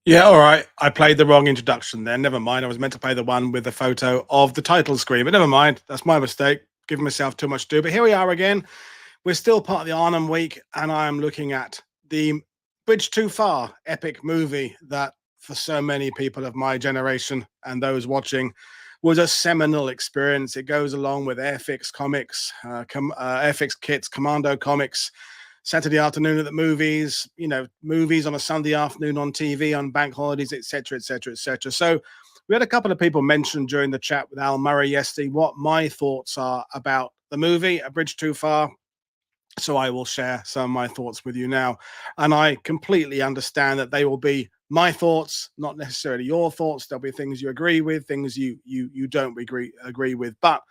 Yeah, all right. I played the wrong introduction then. Never mind. I was meant to play the one with the photo of the title screen, but never mind. That's my mistake. Giving myself too much to do. But here we are again. We're still part of the Arnhem week, and I am looking at the Bridge Too Far epic movie that, for so many people of my generation and those watching, was a seminal experience. It goes along with Airfix comics, Airfix kits, Commando comics, Saturday afternoon at the movies, movies on a Sunday afternoon on TV, on bank holidays, etc., etc., etc. So we had a couple of people mention during the chat with Al Murray yesterday what my thoughts are about the movie, A Bridge Too Far. So I will share some of my thoughts with you now. And I completely understand that they will be my thoughts, not necessarily your thoughts. There'll be things you agree with, things you don't agree with. But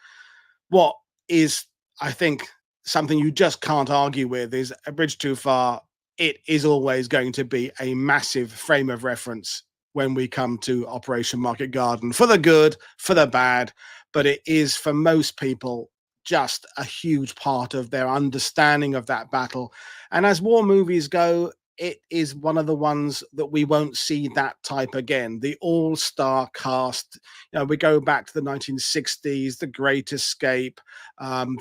what is, I think, something you just can't argue with is A Bridge Too Far. It is always going to be a massive frame of reference when we come to Operation Market Garden, for the good, for the bad. But it is, for most people, just a huge part of their understanding of that battle. And as war movies go, it is one of the ones that we won't see that type again. The all-star cast, we go back to the 1960s, The Great Escape,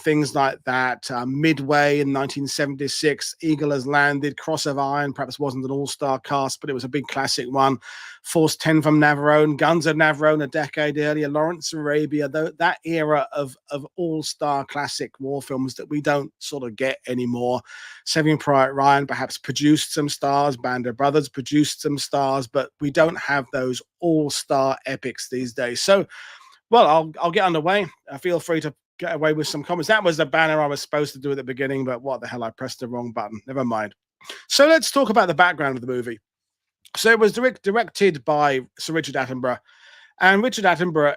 things like that. Midway in 1976, Eagle Has Landed, Cross of Iron, perhaps wasn't an all-star cast, but it was a big classic one. Force 10 from Navarone, Guns of Navarone a decade earlier, Lawrence of Arabia, that era of all-star classic war films that we don't sort of get anymore. Saving Private Ryan perhaps produced some stars, Band of Brothers produced some stars, but we don't have those all-star epics these days. So, well, I'll get underway. Feel free to get away with some comments. That was the banner I was supposed to do at the beginning, but what the hell, I pressed the wrong button. Never mind. So let's talk about the background of the movie. So it was directed by Sir Richard Attenborough, and Richard Attenborough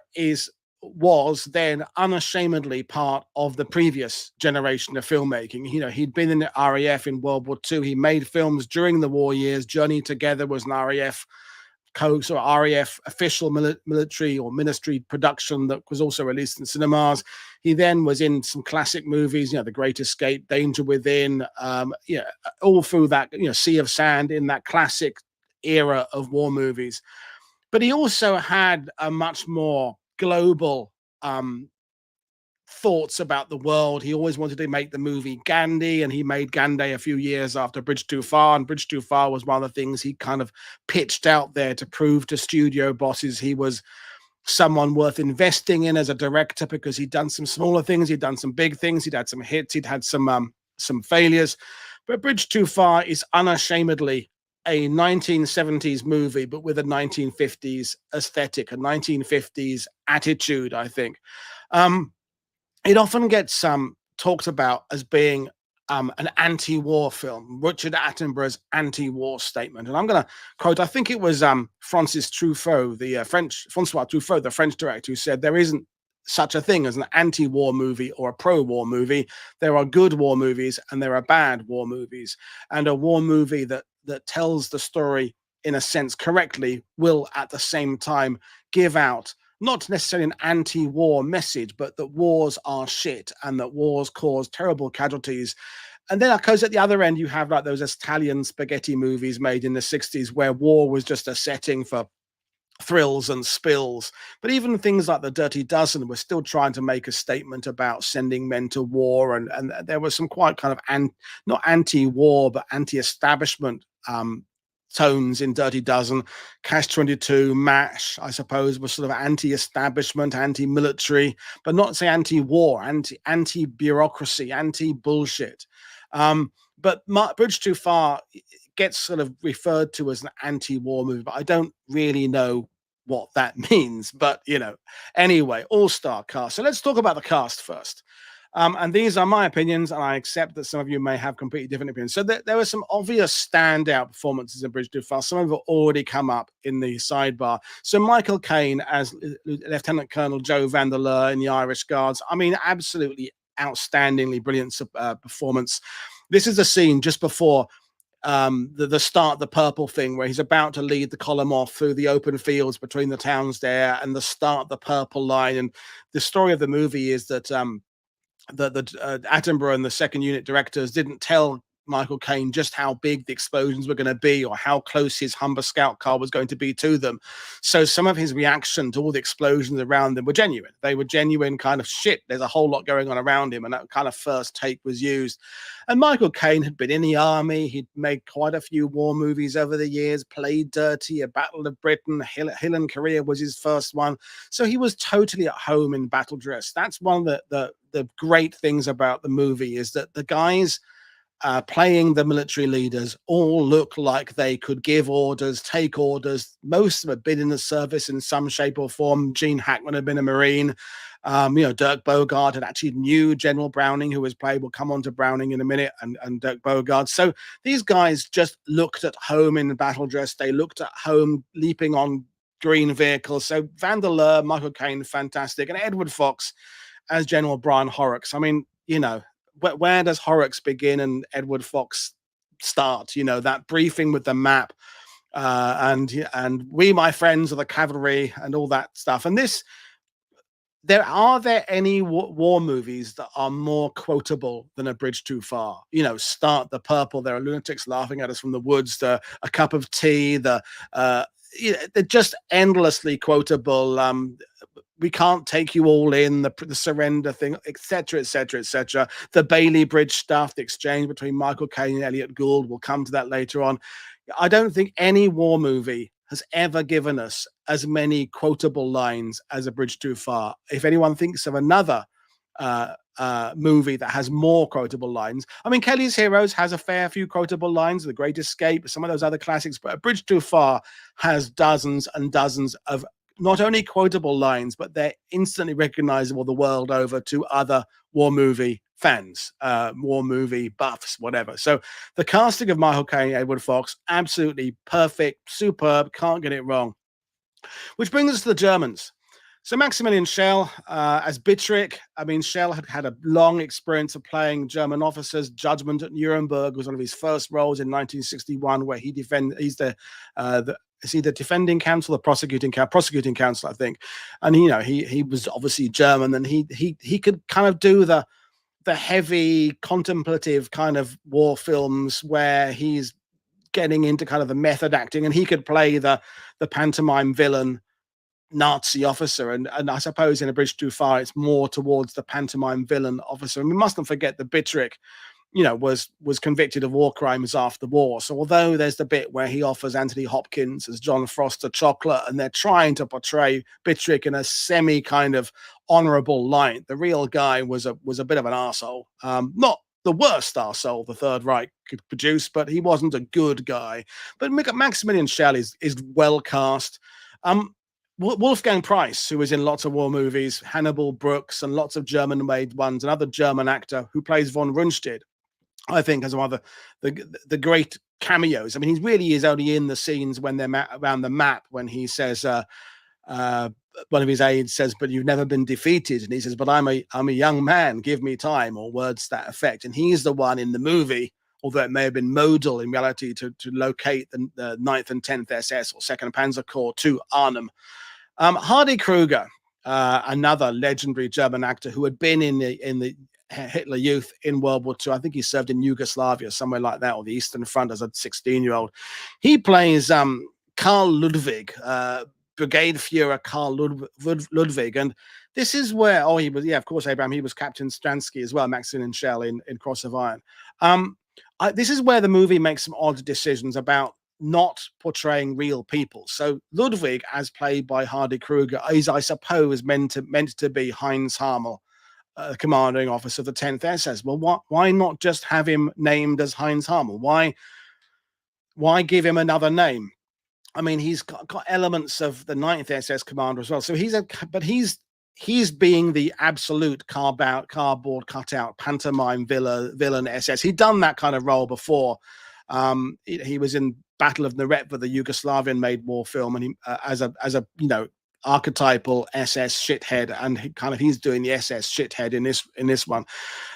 was then unashamedly part of the previous generation of filmmaking. He'd been in the RAF in World War II. He made films during the war years. Journey Together was an RAF RAF official military or ministry production that was also released in cinemas. He then was in some classic movies, The Great Escape, Danger Within, all through that, Sea of Sand, in that classic era of war movies. But he also had a much more global thoughts about the world. He always wanted to make the movie Gandhi, and he made Gandhi a few years after Bridge Too Far. And Bridge Too Far was one of the things he kind of pitched out there to prove to studio bosses he was someone worth investing in as a director, because he'd done some smaller things, he'd done some big things, he'd had some hits, he'd had some failures. But Bridge Too Far is unashamedly a 1970s movie, but with a 1950s aesthetic, a 1950s attitude, I think. It often gets talked about as being an anti-war film, Richard Attenborough's anti-war statement. And I'm going to quote, I think it was Francois Truffaut, the French director, who said there isn't such a thing as an anti-war movie or a pro-war movie. There are good war movies and there are bad war movies. And a war movie that tells the story in a sense correctly will at the same time give out not necessarily an anti-war message, but that wars are shit and that wars cause terrible casualties. And then, of course, at the other end, you have like those Italian spaghetti movies made in the 60s where war was just a setting for thrills and spills. But even things like The Dirty Dozen were still trying to make a statement about sending men to war. And there was some quite kind of not anti-war, but anti-establishment tones in Dirty Dozen. Catch-22, MASH, I suppose, was sort of anti-establishment, anti-military, but not say anti-war, anti-bureaucracy, anti-bullshit. But Bridge Too Far gets sort of referred to as an anti-war movie, but I don't really know what that means. But, anyway, all-star cast. So let's talk about the cast first. And these are my opinions, and I accept that some of you may have completely different opinions. So there were some obvious standout performances in Bridge Too Far. Some of them have already come up in the sidebar. So Michael Caine as Lieutenant Colonel Joe Vandeleur in the Irish Guards. I mean, absolutely outstandingly brilliant performance. This is a scene just before the start, the purple thing, where he's about to lead the column off through the open fields between the towns there, and the start, the purple line. And the story of the movie is that Attenborough and the second unit directors didn't tell Michael Caine just how big the explosions were going to be or how close his Humber Scout car was going to be to them. So some of his reaction to all the explosions around them were genuine. They were genuine kind of shit. There's a whole lot going on around him, and that kind of first take was used. And Michael Caine had been in the army. He'd made quite a few war movies over the years, played dirty, A Battle of Britain, Hill and Korea was his first one. So he was totally at home in battle dress. That's one of the great things about the movie, is that the guys playing the military leaders all look like they could give orders, take orders. Most of them have been in the service in some shape or form. Gene Hackman had been a Marine. Dirk Bogarde had actually knew General Browning, who was played. We'll come on to Browning in a minute, and Dirk Bogarde. So these guys just looked at home in battle dress. They looked at home leaping on green vehicles. So Vanderleer, Michael Caine, fantastic. And Edward Fox as General Brian Horrocks. I mean, where does Horrocks begin and Edward Fox start? That briefing with the map, and we, my friends, are the cavalry, and all that stuff. And are there any war movies that are more quotable than A Bridge Too Far? Start the Purple, There Are Lunatics Laughing at Us from the Woods, A Cup of Tea, they're just endlessly quotable. We Can't Take You All In, the surrender thing, etc., etc., etc. The Bailey Bridge stuff, the exchange between Michael Caine and Elliot Gould. We'll come to that later on. I don't think any war movie has ever given us as many quotable lines as A Bridge Too Far. If anyone thinks of another movie that has more quotable lines, I mean, Kelly's Heroes has a fair few quotable lines, The Great Escape, some of those other classics, but A Bridge Too Far has dozens and dozens of not only quotable lines, but they're instantly recognizable the world over to other war movie fans, war movie buffs, whatever. So the casting of Michael Caine, Edward Fox, absolutely perfect, superb, can't get it wrong. Which brings us to the Germans. So Maximilian Schell as Bittrick. I mean, Schell had a long experience of playing German officers. Judgment at Nuremberg was one of his first roles in 1961, where he's the defending counsel, the prosecuting counsel, I think. And he was obviously German, and he could kind of do the heavy contemplative kind of war films where he's getting into kind of the method acting, and he could play the pantomime villain Nazi officer, and I suppose in A Bridge Too Far it's more towards the pantomime villain officer. And we mustn't forget that Bittrick was convicted of war crimes after the war. So although there's the bit where he offers Anthony Hopkins as John Foster chocolate, and they're trying to portray Bittrick in a semi kind of honorable light, the real guy was a bit of an arsehole. Not the worst arsehole the Third Reich could produce, but he wasn't a good guy. But Maximilian Schell is well cast. Wolfgang Price, who was in lots of war movies, Hannibal, Brooks, and lots of German-made ones, another German actor who plays von Rundstedt, I think, as one of the great cameos. I mean, he really is only in the scenes when they're around the map, when he says, one of his aides says, "But you've never been defeated," and he says, "But I'm a young man, give me time," or words to that effect. And he's the one in the movie, although it may have been modal in reality, to locate the 9th and 10th SS or 2nd Panzer Corps to Arnhem. Hardy Kruger, another legendary German actor who had been in the Hitler Youth in World War II. I think he served in Yugoslavia, somewhere like that, or the Eastern Front as a 16-year-old. He plays Karl Ludwig, Brigade Führer Karl Ludwig. And this is where, he was, of course, Abraham, he was Captain Stransky as well, Maximilian Schell in Cross of Iron. This is where the movie makes some odd decisions about not portraying real people. So Ludwig, as played by Hardy Kruger, is, I suppose, meant to be Heinz Harmel, commanding officer of the 10th SS. Well, why not just have him named as Heinz Harmel? Why give him another name? I mean, he's got elements of the 9th SS commander as well. So he's being the absolute cardboard cutout pantomime villain SS. He'd done that kind of role before. He was in Battle of Neretva, the Yugoslavian-made war film, and he, as a archetypal SS shithead, and he's doing the SS shithead in this one.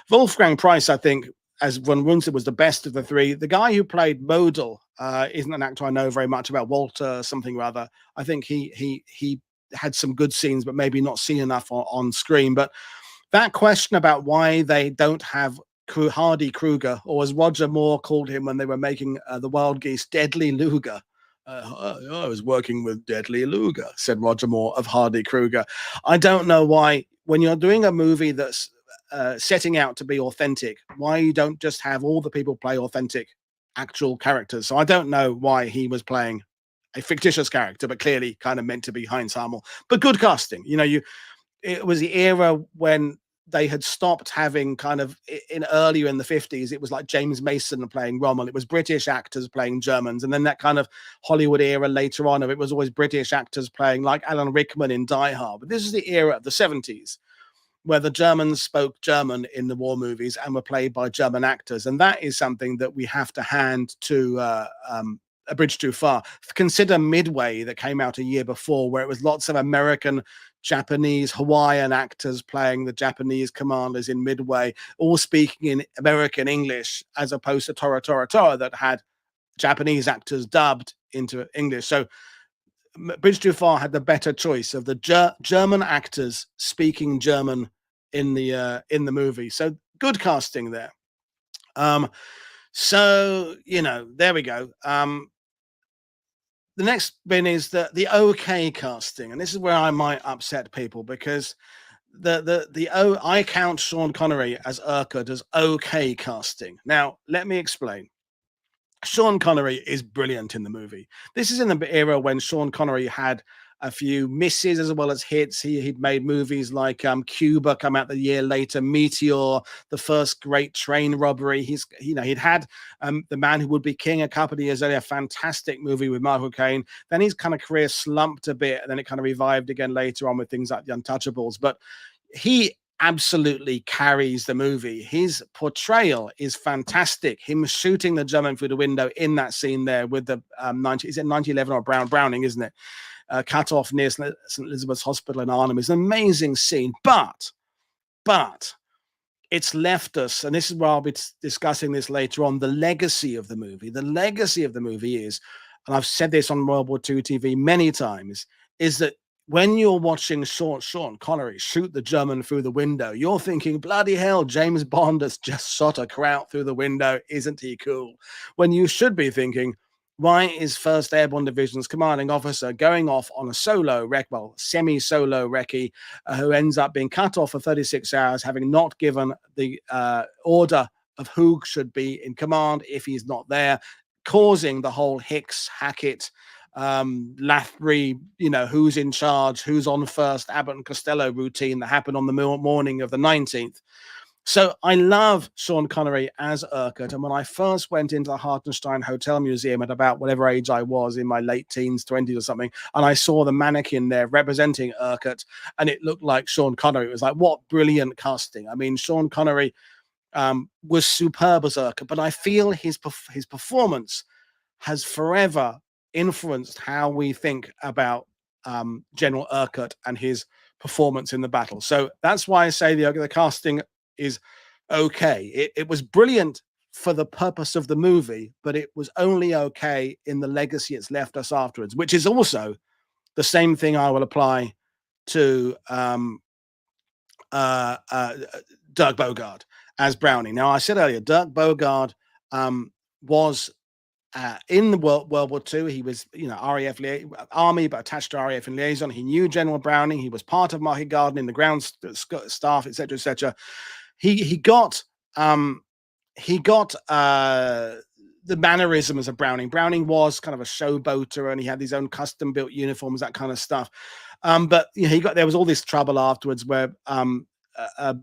Wolfgang Price, I think, as von Rundstedt, was the best of the three. The guy who played Model isn't an actor I know very much about, Walter something or other. I think he had some good scenes, but maybe not seen enough on screen. But that question about why they don't have Hardy Kruger, or as Roger Moore called him when they were making the Wild Geese, Deadly Luger. I was working with Deadly Luger, said Roger Moore of Hardy Kruger. I don't know why, when you're doing a movie that's setting out to be authentic, why you don't just have all the people play authentic, actual characters. So I don't know why he was playing a fictitious character, but clearly kind of meant to be Heinz Hamel. But good casting. It was the era when they had stopped having kind of earlier in the 50s, it was like James Mason playing Rommel. It was British actors playing Germans. And then that kind of Hollywood era later on, it was always British actors playing like Alan Rickman in Die Hard. But this is the era of the 70s where the Germans spoke German in the war movies and were played by German actors. And that is something that we have to hand to A Bridge Too Far. Consider Midway, that came out a year before, where it was lots of American, Japanese, Hawaiian actors playing the Japanese commanders in Midway, all speaking in American English, as opposed to Tora Tora Tora that had Japanese actors dubbed into English. So Bridge Too Far had the better choice of the German actors speaking German in the movie. So good casting there. So there we go. The next bin is the okay casting, and this is where I might upset people, because I count Sean Connery as Urquhart as okay casting. Now let me explain. Sean Connery is brilliant in the movie. This is in the era when Sean Connery had a few misses as well as hits. He'd made movies like Cuba, come out the year later, Meteor, the first great train robbery. He'd had The Man Who Would Be King a couple of years earlier, a fantastic movie with Michael Caine. Then his kind of career slumped a bit, and then it kind of revived again later on with things like The Untouchables. But he absolutely carries the movie. His portrayal is fantastic. Him shooting the German through the window in that scene there with the 1911 or Browning, isn't it? Cut off near St. Elizabeth's Hospital in Arnhem is an amazing scene, but it's left us, and this is where I'll be discussing this later on, the legacy of the movie. The legacy of the movie is, and I've said this on World War II TV many times, is that when you're watching Sean Connery shoot the German through the window, you're thinking, bloody hell, James Bond has just shot a Kraut through the window. Isn't he cool? When you should be thinking, why is 1st Airborne Division's commanding officer going off on a semi-solo recce, who ends up being cut off for 36 hours, having not given the order of who should be in command if he's not there, causing the whole Hicks, Hackett, Lathbury, who's in charge, who's on first, Abbott and Costello routine that happened on the morning of the 19th. So I love Sean Connery as Urquhart. And when I first went into the Hartenstein Hotel Museum at about whatever age I was, in my late teens, 20s or something, and I saw the mannequin there representing Urquhart, and it looked like Sean Connery. It was like, what brilliant casting. I mean, Sean Connery was superb as Urquhart, but I feel his performance has forever influenced how we think about General Urquhart and his performance in the battle. So that's why I say the casting is okay. It was brilliant for the purpose of the movie, but it was only okay in the legacy it's left us afterwards, which is also the same thing I will apply to Dirk Bogarde as Browning. Now, I said earlier, Dirk Bogarde was in the World War II. He was, RAF Army, but attached to RAF in liaison. He knew General Browning. He was part of Market Garden in the ground staff, etc., etc. He got the mannerisms of Browning. Browning was kind of a showboater, and he had his own custom-built uniforms, that kind of stuff. But there was all this trouble afterwards where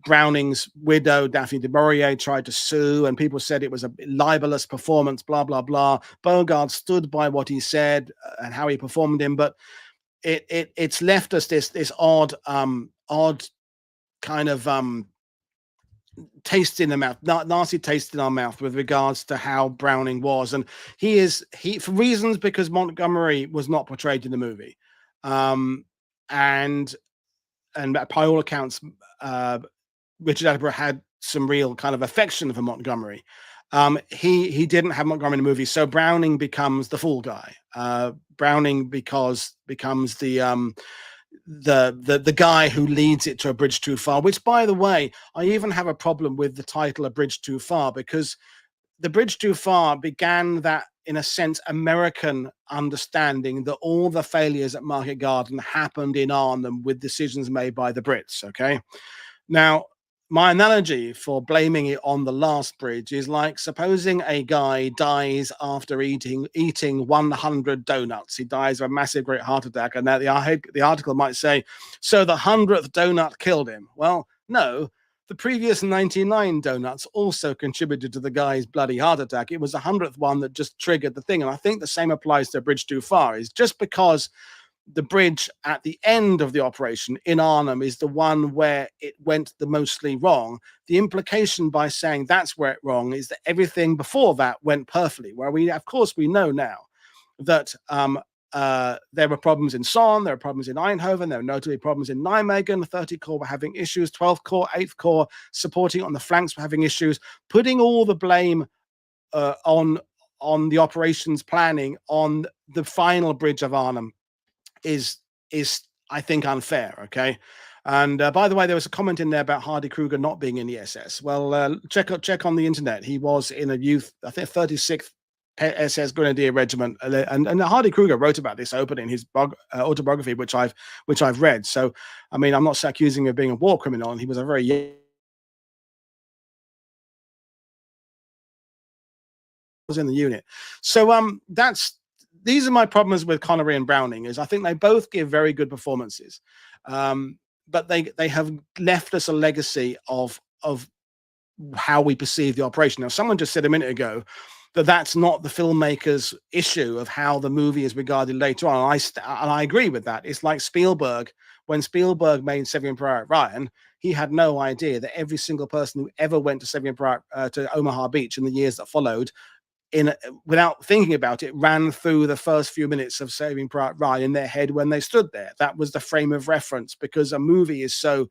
Browning's widow, Daphne du Maurier, tried to sue, and people said it was a libelous performance, blah, blah, blah. Bogarde stood by what he said and how he performed him, but it's left us this odd kind of taste in the mouth, nasty taste in our mouth with regards to how Browning was. And he for reasons, because Montgomery was not portrayed in the movie. And by all accounts, Richard Attenborough had some real kind of affection for Montgomery. He didn't have Montgomery in the movie, so Browning becomes the fool guy. Browning becomes the the guy who leads it to A Bridge Too Far, which, by the way, I even have a problem with the title A Bridge Too Far, because The Bridge Too Far began that, in a sense, American understanding that all the failures at Market Garden happened in Arnhem with decisions made by the Brits. Okay. Now, my analogy for blaming it on the last bridge is like supposing a guy dies after eating 100 donuts. He dies of a massive, great heart attack, and now the article might say, so the 100th donut killed him. Well, no, the previous 99 donuts also contributed to the guy's bloody heart attack. It was the 100th one that just triggered the thing. And I think the same applies to A Bridge Too Far. Is just because the bridge at the end of the operation in Arnhem is the one where it went the mostly wrong, the implication by saying that's where it wrong is that everything before that went perfectly. Where we, of course, we know now that there were problems in Son, there were problems in Eindhoven, there were notably problems in Nijmegen. 30 Corps were having issues, 12th Corps, 8th Corps supporting on the flanks were having issues. Putting all the blame on the operations planning on the final bridge of Arnhem is I think unfair. Okay. And by the way, there was a comment in there about Hardy Kruger not being in the SS. Well, check on the internet. He was in a youth, I think, 36th SS Grenadier Regiment, and Hardy Kruger wrote about this open in his autobiography, which I've read. So, I mean, I'm not accusing him of being a war criminal, and he was a very young, was in the unit. So these are my problems with Connery and Browning. Is I think they both give very good performances, but they have left us a legacy of how we perceive the operation. Now, someone just said a minute ago that that's not the filmmaker's issue of how the movie is regarded later on. And I agree with that. It's like Spielberg. When Spielberg made Saving Private Ryan, he had no idea that every single person who ever went to to Omaha Beach in the years that followed, without thinking about it, ran through the first few minutes of Saving Private Ryan in their head when they stood there. That was the frame of reference, because a movie is so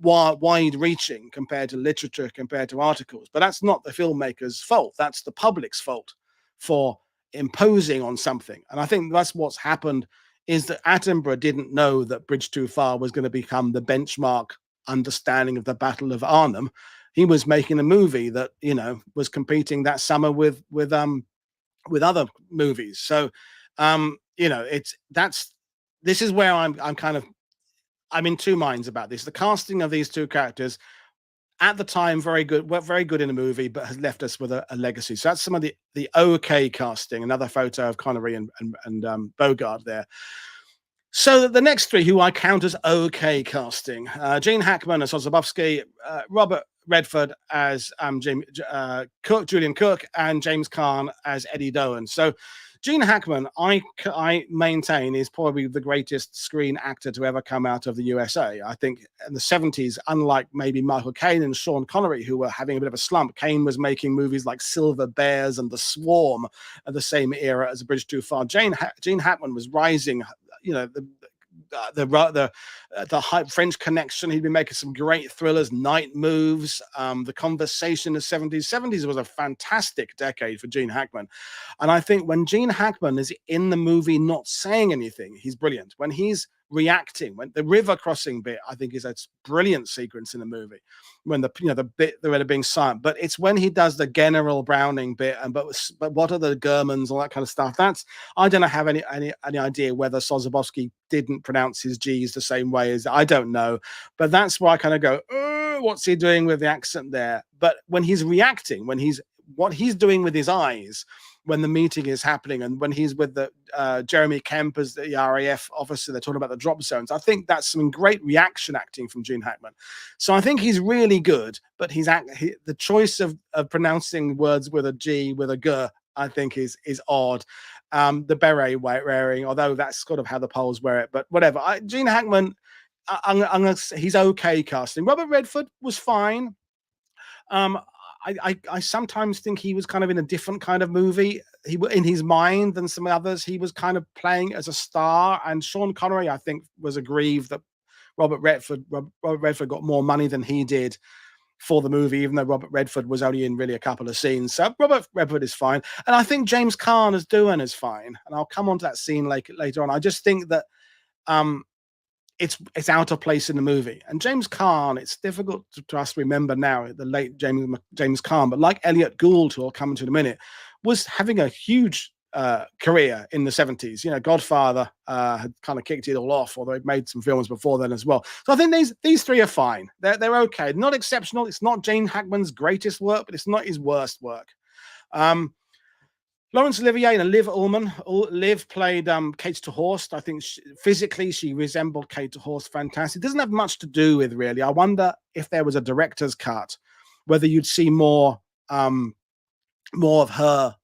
wide-reaching compared to literature, compared to articles. But that's not the filmmaker's fault. That's the public's fault for imposing on something. And I think that's what's happened, is that Attenborough didn't know that Bridge Too Far was going to become the benchmark understanding of the Battle of Arnhem. He was making a movie that, you know, was competing that summer with other movies. So, you know, this is where I'm in two minds about this. The casting of these two characters at the time, very good in the movie, but has left us with a legacy. So that's some of the okay casting. Another photo of Connery and Bogart there. So the next three, who I count as okay casting: Gene Hackman as Sosabowski, Robert Redford as Julian Cook, and James Caan as Eddie Doan. So Gene Hackman, I maintain, is probably the greatest screen actor to ever come out of the USA. I think in the 70s, unlike maybe Michael Caine and Sean Connery, who were having a bit of a slump, Caine was making movies like Silver Bears and The Swarm at the same era as A Bridge Too Far. Gene Hackman was rising, you know, the French Connection. He'd been making some great thrillers, Night Moves, The Conversation in the 70s. 70s was a fantastic decade for Gene Hackman. And I think when Gene Hackman is in the movie not saying anything, he's brilliant. When he's reacting, when the river crossing bit, I think, is a brilliant sequence in the movie, when the bit they're being silent. But it's when he does the General Browning bit, and but what are the Germans, all that kind of stuff. That's, I don't have any idea whether Sosabowski didn't pronounce his G's the same way as, I don't know, but that's where I kind of go, what's he doing with the accent there? But when he's reacting, what he's doing with his eyes when the meeting is happening, and when he's with the Jeremy Kemp as the RAF officer, they're talking about the drop zones. I think that's some great reaction acting from Gene Hackman. So I think he's really good, but the choice of pronouncing words with a G, with a G, I think is odd. The beret wearing, although that's sort of how the Poles wear it, but whatever. Gene Hackman, he's okay casting. Robert Redford was fine. I sometimes think he was kind of in a different kind of movie. In his mind than some others. He was kind of playing as a star. And Sean Connery, I think, was aggrieved that Robert Redford got more money than he did for the movie, even though Robert Redford was only in really a couple of scenes. So Robert Redford is fine. And I think James Caan as Doan is fine. And I'll come on to that scene later on. I just think that um, it's out of place in the movie. And James Caan, it's difficult to us to remember now, the late James Caan, but like Elliot Gould, who I'll come to in a minute, was having a huge career in the 70s. You know, Godfather had kind of kicked it all off, although he'd made some films before then as well. So I think these three are fine. They're okay. Not exceptional. It's not Gene Hackman's greatest work, but it's not his worst work. Laurence Olivier and Liv Ullmann. Liv played Kate Horst. I think physically she resembled Kate Horst fantastic. It doesn't have much to do with, really. I wonder if there was a director's cut, whether you'd see more of her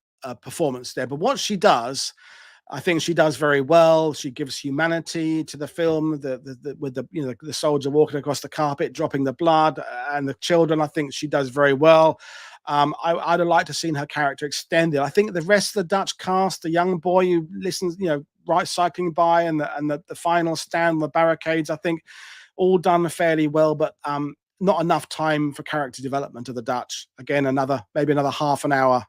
performance there. But what she does, I think she does very well. She gives humanity to the film. With the soldier walking across the carpet, dropping the blood, and the children. I think she does very well. I'd have liked to have seen her character extended. I think the rest of the Dutch cast, the young boy who listens, right cycling by, and the final stand on the barricades, I think all done fairly well, but not enough time for character development of the Dutch. Again, maybe another half an hour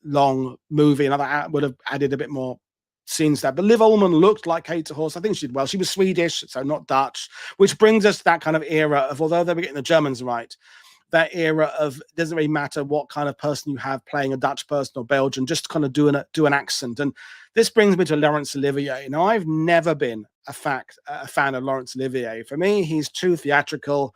long movie, would have added a bit more scenes there. But Liv Ullmann looked like Kate Horst. I think she did well. She was Swedish, so not Dutch, which brings us to that kind of era of, although they were getting the Germans right, that era of, it doesn't really matter what kind of person you have playing a Dutch person or Belgian, just kind of do an accent. And this brings me to Laurence Olivier. Now, I've never been a fan of Laurence Olivier. For me, he's too theatrical.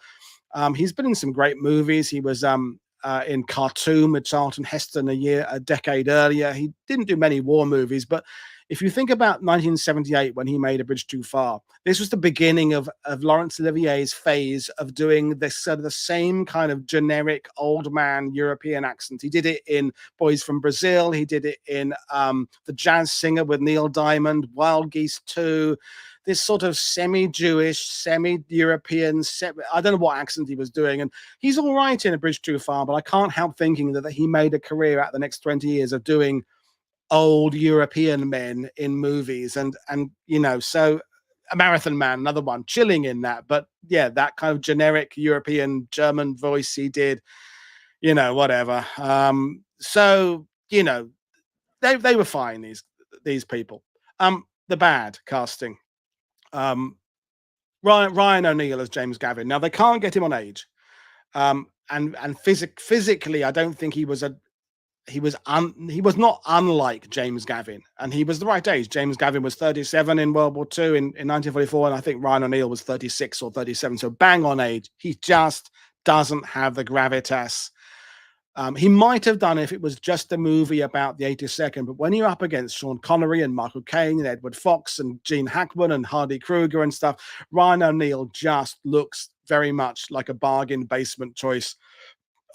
He's been in some great movies. He was in Khartoum with Charlton Heston a decade earlier. He didn't do many war movies, but if you think about 1978 when he made A Bridge Too Far, this was the beginning of Laurence Olivier's phase of doing this sort of the same kind of generic old man European accent. He did it in Boys from Brazil. He did it in The Jazz Singer with Neil Diamond, Wild Geese 2. This sort of semi-Jewish, semi-European, I don't know what accent he was doing. And he's all right in A Bridge Too Far, but I can't help thinking that he made a career out the next 20 years of doing old European men in movies. And so A Marathon Man, another one, chilling in that. But yeah, that kind of generic European German voice he did, whatever. So, they were fine, these people. The bad casting. Ryan O'Neal as James Gavin. Now, they can't get him on age. And physically, I don't think he was not unlike James Gavin, and he was the right age. James Gavin was 37 in World War II in 1944, and I think Ryan O'Neal was 36 or 37, so bang on age. He just doesn't have the gravitas. He might have done if it was just a movie about the 82nd, but when you're up against Sean Connery and Michael Caine and Edward Fox and Gene Hackman and Hardy Kruger and stuff, Ryan O'Neal just looks very much like a bargain basement choice.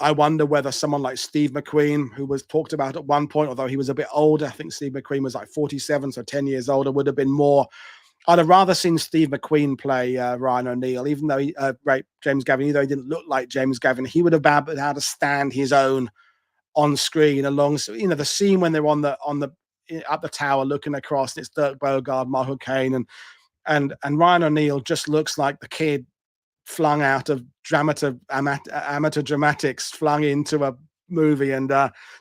I wonder whether someone like Steve McQueen, who was talked about at one point, although he was a bit older, I think Steve McQueen was like 47, so 10 years older, would have been more. I'd have rather seen Steve McQueen play Ryan O'Neal, even though James Gavin, even though he didn't look like James Gavin, he would have been able to stand his own on screen along. The scene when they're on the up the tower looking across, and it's Dirk Bogarde, Michael Caine, and Ryan O'Neal just looks like the kid flung out of amateur dramatics, flung into a movie. And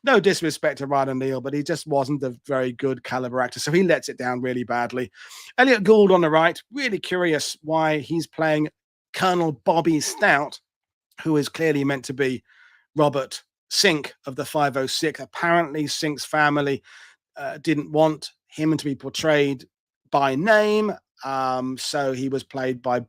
no disrespect to Ryan O'Neal, but he just wasn't a very good caliber actor, so he lets it down really badly. Elliot Gould on the right, really curious why he's playing Colonel Bobby Stout, who is clearly meant to be Robert Sink of the 506. Apparently Sink's family didn't want him to be portrayed by name, so he was played by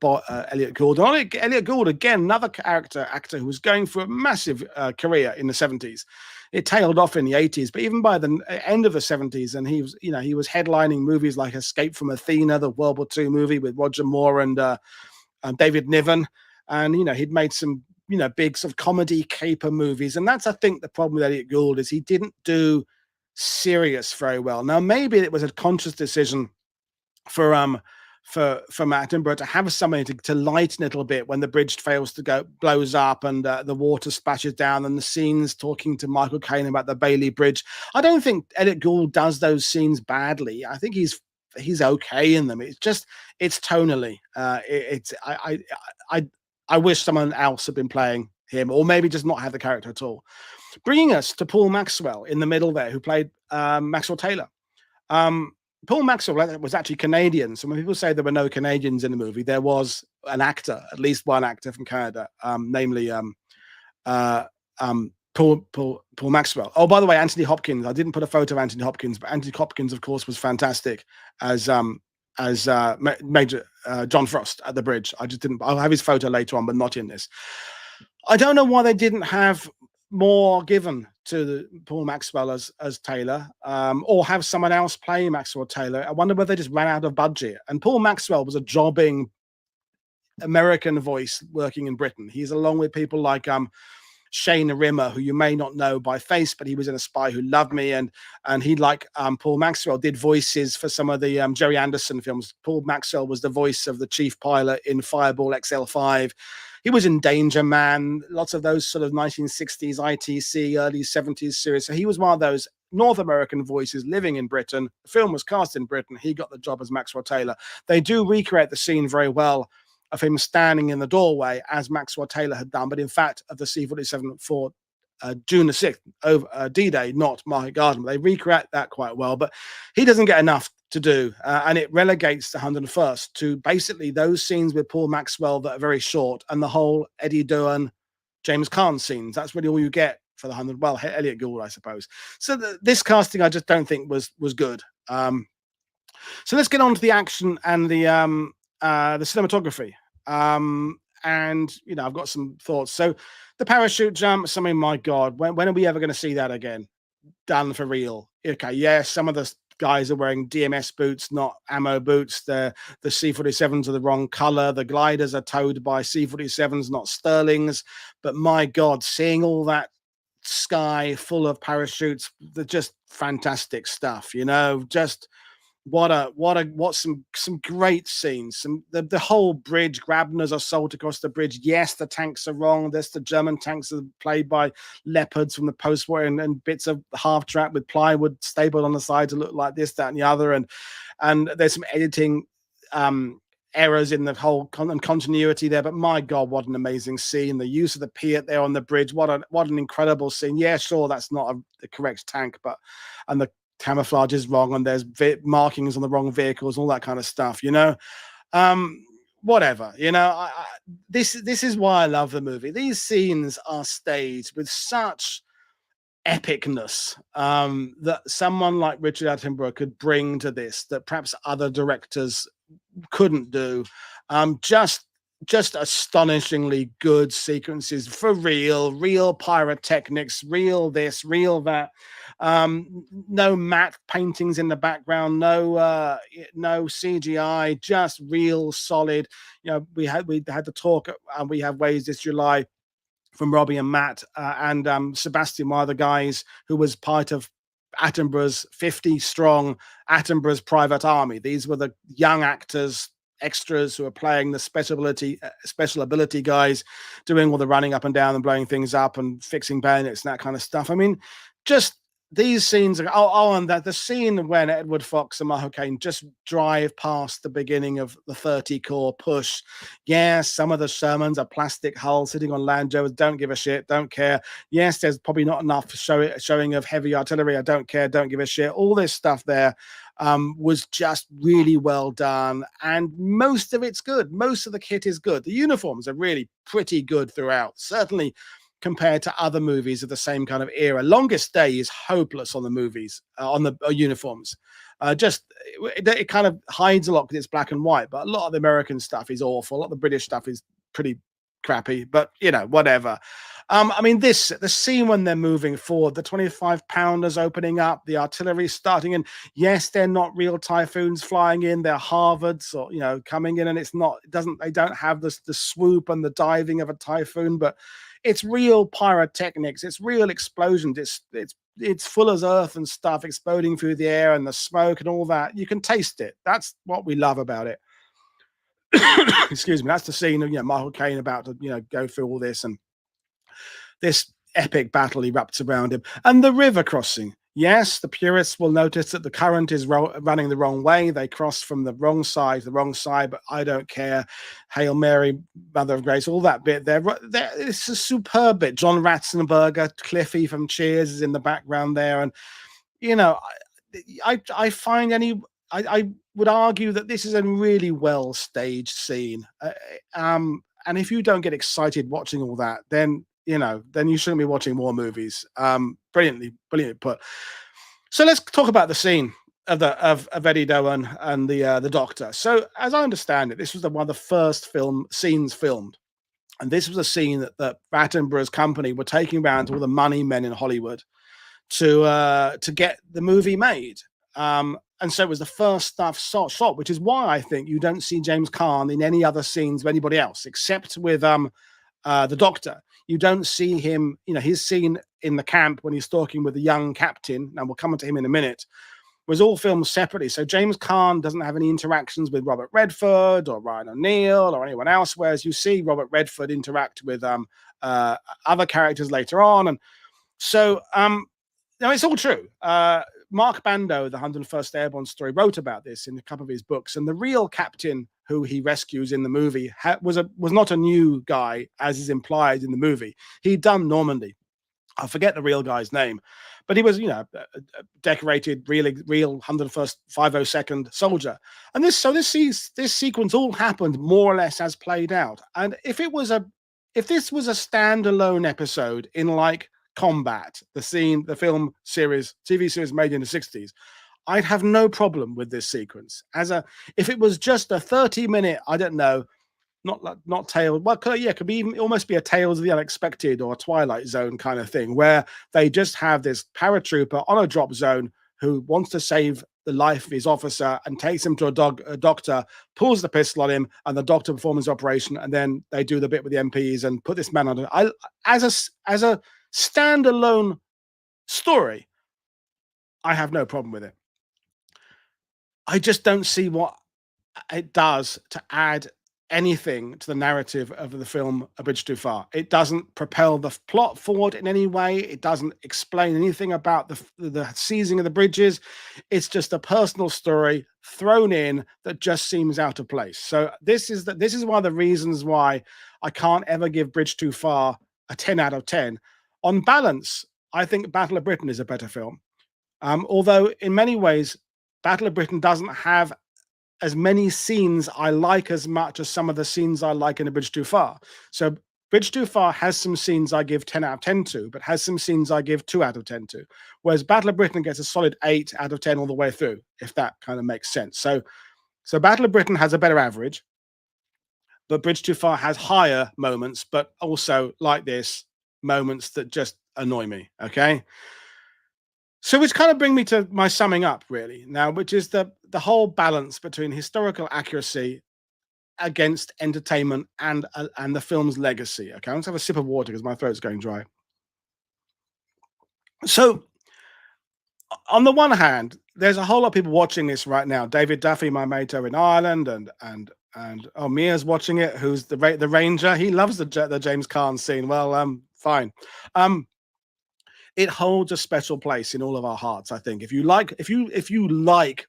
Elliot Gould. And Elliot Gould, again, another actor who was going for a massive career in the 70s. It tailed off in the 80s, but even by the end of the 70s, and he was headlining movies like Escape from Athena, the World War II movie with Roger Moore and David Niven, and he'd made some big sort of comedy caper movies. And that's, I think, the problem with Elliot Gould, is he didn't do serious very well. Now, maybe it was a conscious decision for Matt Attenborough to have somebody to lighten it a little bit when the bridge blows up and the water splashes down, and the scenes talking to Michael Caine about the Bailey Bridge. I don't think Elliot Gould does those scenes badly. I think he's okay in them. It's tonally. I wish someone else had been playing him, or maybe just not have the character at all. Bringing us to Paul Maxwell in the middle there, who played Maxwell Taylor. Paul Maxwell was actually Canadian. So when people say there were no Canadians in the movie, there was an actor, at least one actor from Canada, namely uh, Paul Maxwell. Oh, by the way, Anthony Hopkins. I didn't put a photo of Anthony Hopkins, but Anthony Hopkins, of course, was fantastic as Major John Frost at the bridge. I just didn't. I'll have his photo later on, but not in this. I don't know why they didn't have more given to Paul Maxwell as Taylor, or have someone else play Maxwell Taylor. I wonder whether they just ran out of budget. And Paul Maxwell was a jobbing American voice working in Britain. He's along with people like Shane Rimmer, who you may not know by face, but he was in A Spy Who Loved Me, and he, like Paul Maxwell, did voices for some of the Jerry Anderson films. Paul Maxwell was the voice of the chief pilot in Fireball XL5. He was in Danger Man, lots of those sort of 1960s ITC, early 70s series. So he was one of those North American voices living in Britain. The film was cast in Britain. He got the job as Maxwell Taylor. They do recreate the scene very well of him standing in the doorway as Maxwell Taylor had done, but in fact of the C-47 for June the 6th, over D-Day, not Market Garden. They recreate that quite well, but he doesn't get enough to do, and it relegates the 101st to basically those scenes with Paul Maxwell that are very short, and the whole Eddie Doan, James Caan scenes. That's really all you get for the 100. Well, Elliot Gould, I suppose. So this casting, I just don't think was good. So let's get on to the action and the cinematography. And I've got some thoughts. So the parachute jump, I mean, my God, when are we ever going to see that again? Done for real. Okay, yes, some of the guys are wearing DMS boots, not ammo boots. The C-47s are the wrong color. The gliders are towed by C-47s, not Sterlings. But my God, seeing all that sky full of parachutes, they're just fantastic stuff, just what some great scenes. The whole bridge, Grabner's assault across the bridge. Yes, the tanks are wrong. There's the German tanks are played by Leopards from the post-war, and bits of half track with plywood stapled on the side to look like this, that, and the other. And there's some editing errors in the whole continuity there. But my God, what an amazing scene! The use of the Piat there on the bridge. What an incredible scene. Yeah, sure, that's not the correct tank, and the camouflage is wrong, and there's markings on the wrong vehicles, all that kind of stuff, whatever, this is why I love the movie. These scenes are staged with such epicness that someone like Richard Attenborough could bring to this that perhaps other directors couldn't do. Just astonishingly good sequences for real pyrotechnics, real this, real that. No matte paintings in the background, no CGI, just real solid. We had the talk, and we have Ways This July from Robbie and Matt, and Sebastian, one of the guys who was part of Attenborough's 50 strong Attenborough's private army. These were the young actors, extras who are playing the special ability guys, doing all the running up and down and blowing things up and fixing bayonets and that kind of stuff. I mean, just these scenes are, and that the scene when Edward Fox and Michael Caine just drive past the beginning of the 30 core push. Yes, some of the Shermans are plastic hulls sitting on Land Rovers. Don't give a shit, don't care. Yes, there's probably not enough showing of heavy artillery. I don't care, don't give a shit. All this stuff there was just really well done, and most of it's good. Most of the kit is good. The uniforms are really pretty good throughout, certainly compared to other movies of the same kind of era. Longest Day is hopeless on the movies, on the uniforms. It kind of hides a lot because it's black and white, but a lot of the American stuff is awful. A lot of the British stuff is pretty crappy, but whatever. I mean, the scene when they're moving forward, the 25-pounders opening up, the artillery starting in. Yes, they're not real Typhoons flying in; they're Harvards, or coming in, and they don't have the swoop and the diving of a Typhoon, but it's real pyrotechnics. It's real explosions. It's full as earth and stuff exploding through the air, and the smoke and all that. You can taste it. That's what we love about it. Excuse me. That's the scene of Michael Caine about to go through all this, and this epic battle erupts around him, and the river crossing. Yes, the purists will notice that the current is running the wrong way. They cross from the wrong side to the wrong side, but I don't care. Hail Mary, Mother of Grace, all that bit there. It's a superb bit. John Ratzenberger, Cliffy from Cheers is in the background there, and I find I would argue that this is a really well staged scene. And if you don't get excited watching all that, then then you shouldn't be watching more movies. Brilliantly put. So let's talk about the scene of Eddie Doe and the Doctor. So as I understand it, this was one of the first scenes filmed, and this was a scene that Attenborough's company were taking around to all the money men in Hollywood to get the movie made. And so it was the first stuff shot, which is why I think you don't see James Caan in any other scenes of anybody else, except with the Doctor. You don't see him, his scene in the camp when he's talking with the young captain, and we'll come to him in a minute, was all filmed separately. So James Caan doesn't have any interactions with Robert Redford or Ryan O'Neill or anyone else, whereas you see Robert Redford interact with other characters later on. And so it's all true. Mark Bando, the 101st Airborne story, wrote about this in a couple of his books. And the real captain who he rescues in the movie was not a new guy, as is implied in the movie. He'd done Normandy. I forget the real guy's name, but he was, a decorated, real 101st 502nd soldier. And this sequence all happened more or less as played out. And if this was a standalone episode in like Combat, the film series, TV series made in the 60s, I'd have no problem with this sequence. If it was just a 30-minute, I don't know, not Tales. Well, it could be even almost be a Tales of the Unexpected or a Twilight Zone kind of thing, where they just have this paratrooper on a drop zone who wants to save the life of his officer and takes him to a doctor, pulls the pistol on him, and the doctor performs his operation, and then they do the bit with the MPs and put this man on. As a standalone story, I have no problem with it. I just don't see what it does to add anything to the narrative of the film A Bridge Too Far. It doesn't propel the plot forward in any way. It doesn't explain anything about the seizing of the bridges. It's just a personal story thrown in that just seems out of place. So this is one of the reasons why I can't ever give Bridge Too Far a 10 out of 10. On balance, I think Battle of Britain is a better film. Although in many ways, Battle of Britain doesn't have as many scenes I like as much as some of the scenes I like in A Bridge Too Far. So Bridge Too Far has some scenes I give 10 out of 10 to, but has some scenes I give 2 out of 10 to. Whereas Battle of Britain gets a solid 8 out of 10 all the way through, if that kind of makes sense. So Battle of Britain has a better average, but Bridge Too Far has higher moments, but also, like this, moments that just annoy me, okay? So which kind of bring me to my summing up, really, now, which is the whole balance between historical accuracy against entertainment and the film's legacy. Okay, I'm going to have a sip of water because my throat's going dry. So on the one hand, there's a whole lot of people watching this right now. David Duffy, my mate over in Ireland, and Mia's watching it, who's the ranger. He loves the James Caan scene. Well, fine. It holds a special place in all of our hearts, I think. If you like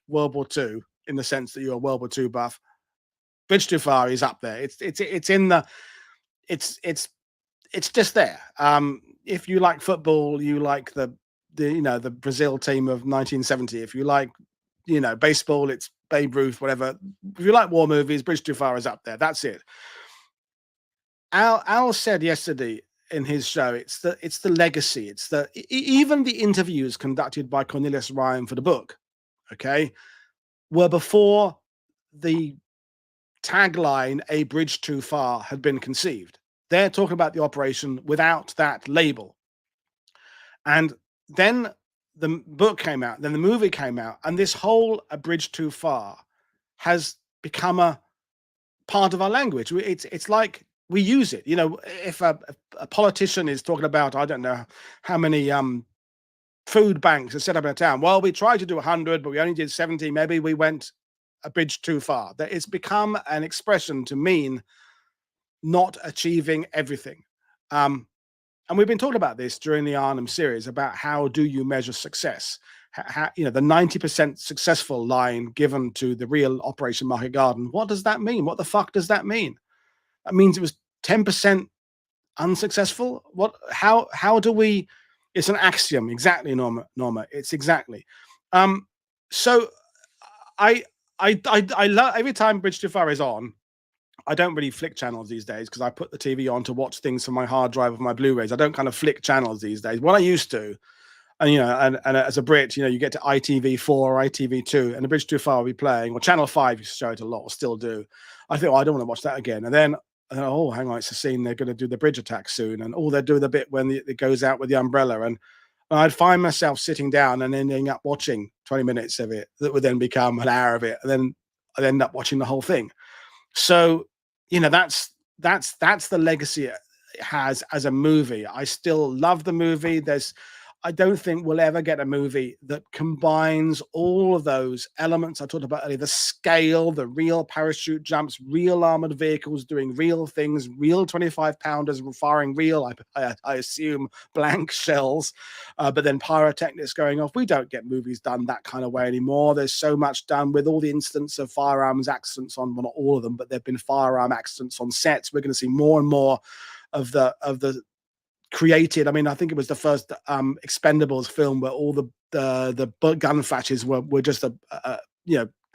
World War II in the sense that you're a World War II buff, Bridge Too Far is up there. It's just there. If you like football, you like the Brazil team of 1970. If you like baseball, it's Babe Ruth, whatever. If you like war movies, Bridge Too Far is up there. That's it. Al said yesterday in his show, it's the legacy. It's even the interviews conducted by Cornelius Ryan for the book, okay, were before the tagline "A Bridge Too Far" had been conceived. They're talking about the operation without that label. And then the book came out, then the movie came out, and this whole "A Bridge Too Far" has become a part of our language. It's like we use it. If a politician is talking about, I don't know how many food banks are set up in a town. Well, we tried to do 100, but we only did 70. Maybe we went a bridge too far. That it's become an expression to mean not achieving everything. And we've been talking about this during the Arnhem series about how do you measure success? How, the 90% successful line given to the real Operation Market Garden. What does that mean? What the fuck does that mean? That means it was 10% unsuccessful. How do we? It's an axiom, exactly, Norma. It's exactly. So I love every time Bridge Too Far is on. I don't really flick channels these days because I put the TV on to watch things from my hard drive of my Blu-rays. I don't kind of flick channels these days. What I used to, and and as a Brit, you get to ITV4 or ITV2, and the Bridge Too Far will be playing, or Channel 5 used to show it a lot, or still do. I think, I don't want to watch that again. And then, oh, hang on, it's a scene they're going to do the bridge attack soon, and they're doing the bit when it goes out with the umbrella, and I'd find myself sitting down and ending up watching 20 minutes of it that would then become an hour of it, and then I'd end up watching the whole thing. So, that's the legacy it has as a movie. I still love the movie. I don't think we'll ever get a movie that combines all of those elements I talked about earlier: the scale, the real parachute jumps, real armored vehicles doing real things, real 25-pounders firing real, I assume, blank shells, but then pyrotechnics going off. We don't get movies done that kind of way anymore. There's so much done with all the instances of firearms accidents on, well, not all of them, but there've been firearm accidents on sets. We're going to see more and more of the created. I mean, I think it was the first Expendables film where all the gun flashes were just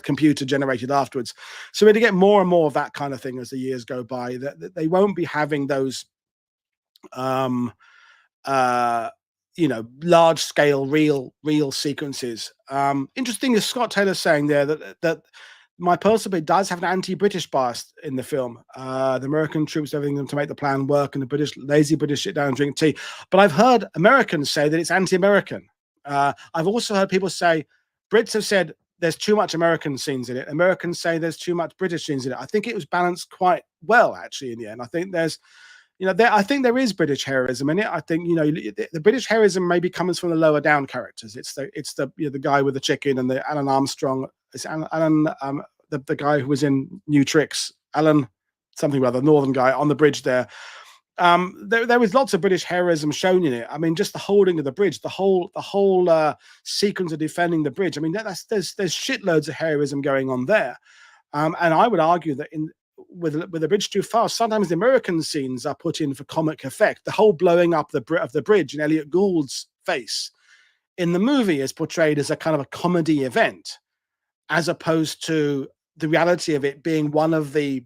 computer generated afterwards. So we're going to get more and more of that kind of thing as the years go by. That they won't be having those large scale real sequences. Interesting, as Scott Taylor saying there, that my personal belief does have an anti-British bias in the film. The American troops everything to make the plan work, and the lazy British sit down and drink tea. But I've heard Americans say that it's anti-American. I've also heard people say, Brits have said there's too much American scenes in it. Americans say there's too much British scenes in it. I think it was balanced quite well, actually, in the end. I think I think there is British heroism in it. I think the British heroism maybe comes from the lower down characters. It's the guy with the chicken and the Alan Armstrong. It's Alan, the guy who was in New Tricks, Alan something or other, Northern guy on the bridge there. There was lots of British heroism shown in it. I mean, just the holding of the bridge, the whole sequence of defending the bridge. I mean, there's shitloads of heroism going on there. And I would argue that with the Bridge Too Far, sometimes the American scenes are put in for comic effect. The whole blowing up of the bridge and Elliot Gould's face in the movie is portrayed as a kind of a comedy event, as opposed to the reality of it being one of the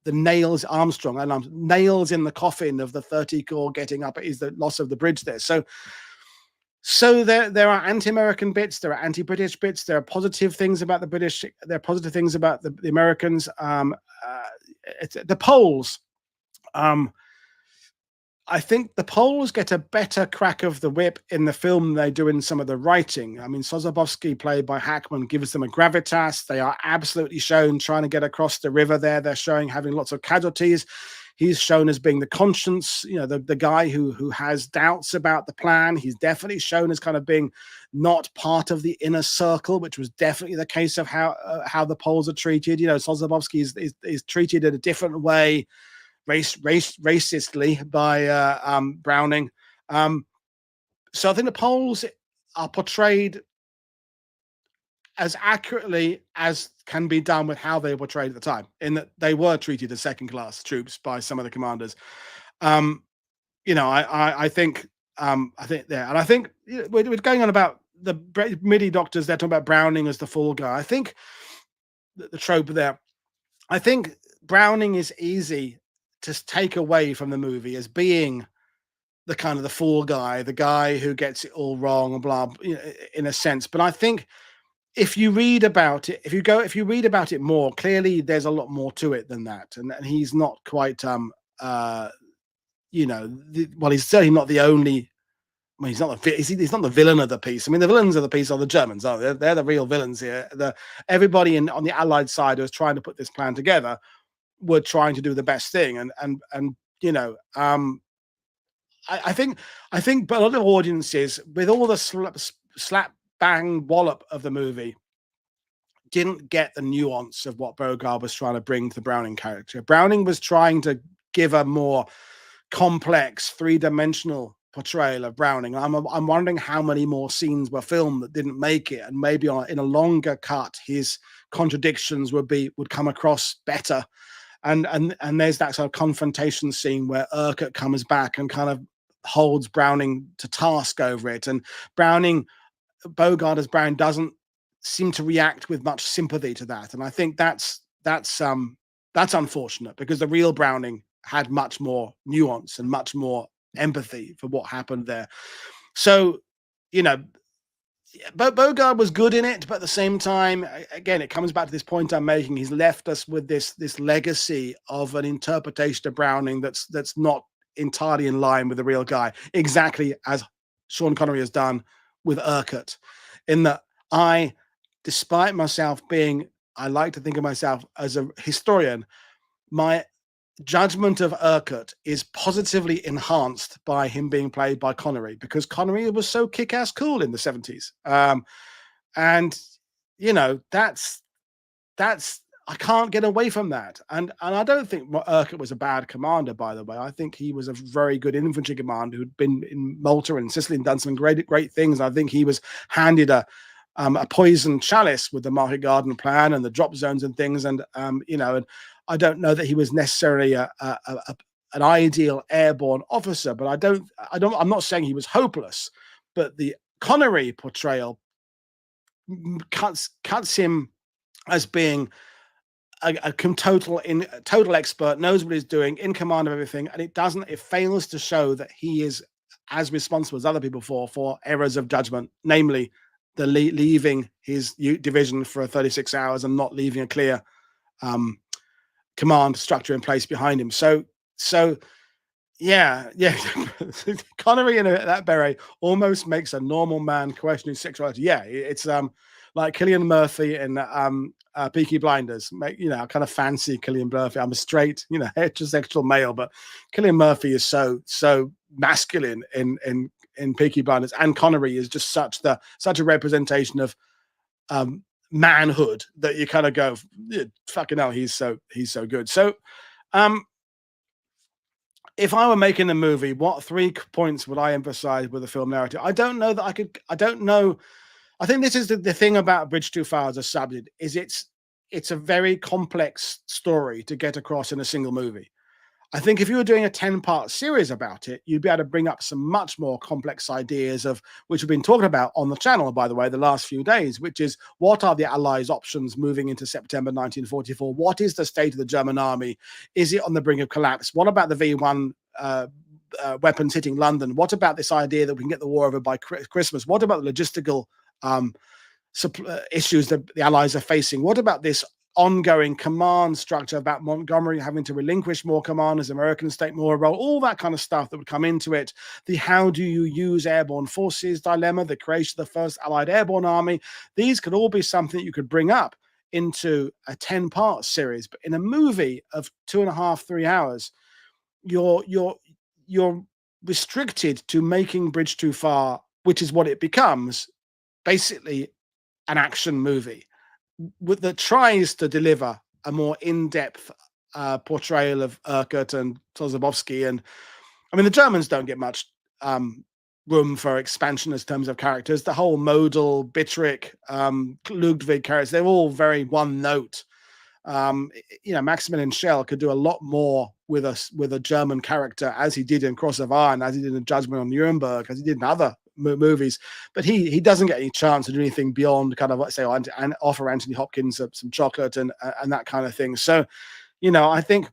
nails Armstrong and nails in the coffin of the 30 Corps getting up is the loss of the bridge there. So there are anti-American bits, there are anti-British bits, there are positive things about the British, there are positive things about the Americans. The Poles, I think the Poles get a better crack of the whip in the film than they do in some of the writing. I mean, Sosabowski, played by Hackman, gives them a gravitas. They are absolutely shown trying to get across the river there. They're showing having lots of casualties. He's shown as being the conscience, the guy who has doubts about the plan. He's definitely shown as kind of being not part of the inner circle, which was definitely the case of how the Poles are treated. Sosabowski is treated in a different way, racistly by Browning. So I think the Poles are portrayed as accurately as can be done with how they were portrayed at the time, in that they were treated as second-class troops by some of the commanders. I think there, and I think we're going on about the MIDI doctors. They're talking about Browning as the fall guy. I think the trope there. I think Browning is easy to take away from the movie as being the kind of the fall guy, the guy who gets it all wrong and blah, in a sense. But I think if you read about it, if you read about it more, clearly there's a lot more to it than that. And he's not quite, well, he's certainly not the only, I mean, he's not the villain of the piece. I mean, the villains of the piece are the Germans. They're the real villains here. Everybody on the Allied side who was trying to put this plan together were trying to do the best thing. I think, but a lot of audiences, with all the slap bang wallop of the movie, didn't get the nuance of what Bogart was trying to bring to the Browning character. Browning was trying to give a more complex, three-dimensional portrayal of Browning. I'm wondering how many more scenes were filmed that didn't make it, and maybe in a longer cut, his contradictions would come across better. And there's that sort of confrontation scene where Urquhart comes back and kind of holds Browning to task over it, and Bogart as Brown doesn't seem to react with much sympathy to that, and I think that's unfortunate, because the real Browning had much more nuance and much more empathy for what happened there. So, you know, Bogart was good in it, but at the same time, again, it comes back to this point I'm making. He's left us with this legacy of an interpretation of Browning that's not entirely in line with the real guy, exactly as Sean Connery has done with Urquhart. In that, despite myself being, I like to think of myself as a historian, my judgment of Urquhart is positively enhanced by him being played by Connery, because Connery was so kick-ass cool in the 70s. And you know, that's I can't get away from that. And I don't think Urquhart was a bad commander, by the way. I think he was a very good infantry commander who'd been in Malta and Sicily and done some great things. I think he was handed a poison chalice with the Market Garden plan and the drop zones and things. And you know, and I don't know that he was necessarily an ideal airborne officer, but I'm not saying he was hopeless, but the Connery portrayal cuts him as being a total expert, knows what he's doing, in command of everything, and it fails to show that he is as responsible as other people for errors of judgment, namely the leaving his division for 36 hours and not leaving a clear command structure in place behind him. So yeah. Connery in that beret almost makes a normal man question his sexuality. Yeah, it's like Cillian Murphy in Peaky Blinders. You know, I kind of fancy Cillian Murphy. I'm a straight, you know, heterosexual male, but Cillian Murphy is so masculine in Peaky Blinders, and Connery is just such a representation of manhood that you kind of go, yeah, fucking hell, he's so good. So if I were making a movie, what 3 points would I emphasize with the film narrative? I don't know that I could. I don't know. I think this is the thing about Bridge Too Far as a subject, is it's a very complex story to get across in a single movie. I think if you were doing a 10-part series about it, you'd be able to bring up some much more complex ideas, of which we've been talking about on the channel, by the way, the last few days, which is, what are the Allies' options moving into September 1944? What is the state of the German army? Is it on the brink of collapse? What about the V1 weapons hitting London? What about this idea that we can get the war over by Christmas? What about the logistical issues that the Allies are facing? What about this ongoing command structure about Montgomery having to relinquish more command as Americans take more role? All that kind of stuff that would come into it. The how do you use airborne forces dilemma, the creation of the first Allied airborne army. These could all be something you could bring up into a 10-part series, but in a movie of 2.5, 3 hours, you're restricted to making Bridge Too Far, which is what it becomes, basically an action movie that tries to deliver a more in-depth portrayal of Urquhart and Tozabowski. And I mean, the Germans don't get much room for expansion in terms of characters. The whole Model, Bitterick, Ludwig characters, they're all very one note. You know, Maximilian Schell could do a lot more with a German character, as he did in Cross of Iron, as he did in Judgment on Nuremberg, as he did in other movies, but he doesn't get any chance to do anything beyond kind of, let's say, and offer Anthony Hopkins some chocolate and that kind of thing. So, you know, I think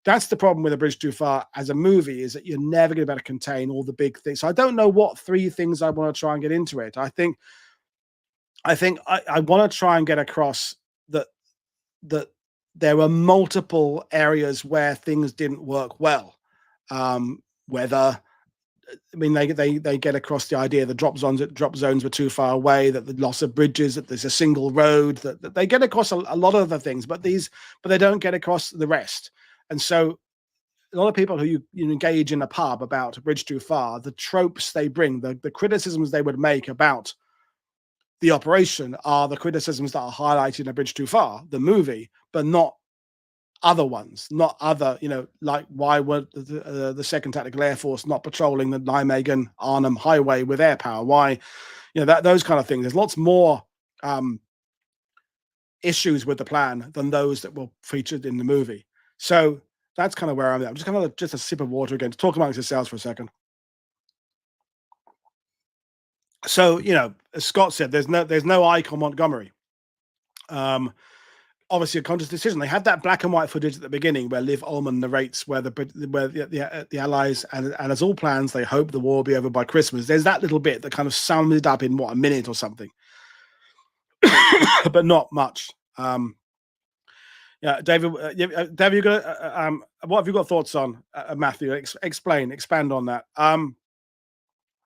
that's the problem with A Bridge Too Far as a movie, is that you're never going to be able to contain all the big things. So I don't know what 3 things I want to try and get into it. I think I want to try and get across that there were multiple areas where things didn't work well. Whether, I mean, they get across the idea the drop zones were too far away, that the loss of bridges, that there's a single road, that they get across a lot of the things, but they don't get across the rest. And so a lot of people who you engage in a pub about A Bridge Too Far, the tropes they bring, the criticisms they would make about the operation are the criticisms that are highlighted in A Bridge Too Far, the movie, but not other ones, not other, you know, like why were the 2nd Tactical Air Force not patrolling the Nijmegen Arnhem highway with air power? Why, you know, those kind of things. There's lots more issues with the plan than those that were featured in the movie. So that's kind of where I'm at. I'm just kind of just a sip of water again to talk amongst yourselves for a second. So, you know, as Scott said, there's no Ike on Montgomery. Obviously a conscious decision. They had that black and white footage at the beginning where Liv Ullmann narrates where the Allies and as all plans, they hope the war will be over by Christmas. There's that little bit that kind of sums it up in a minute or something, but not much. Yeah, David, David, you got what have you got thoughts on, Matthew? Expand on that.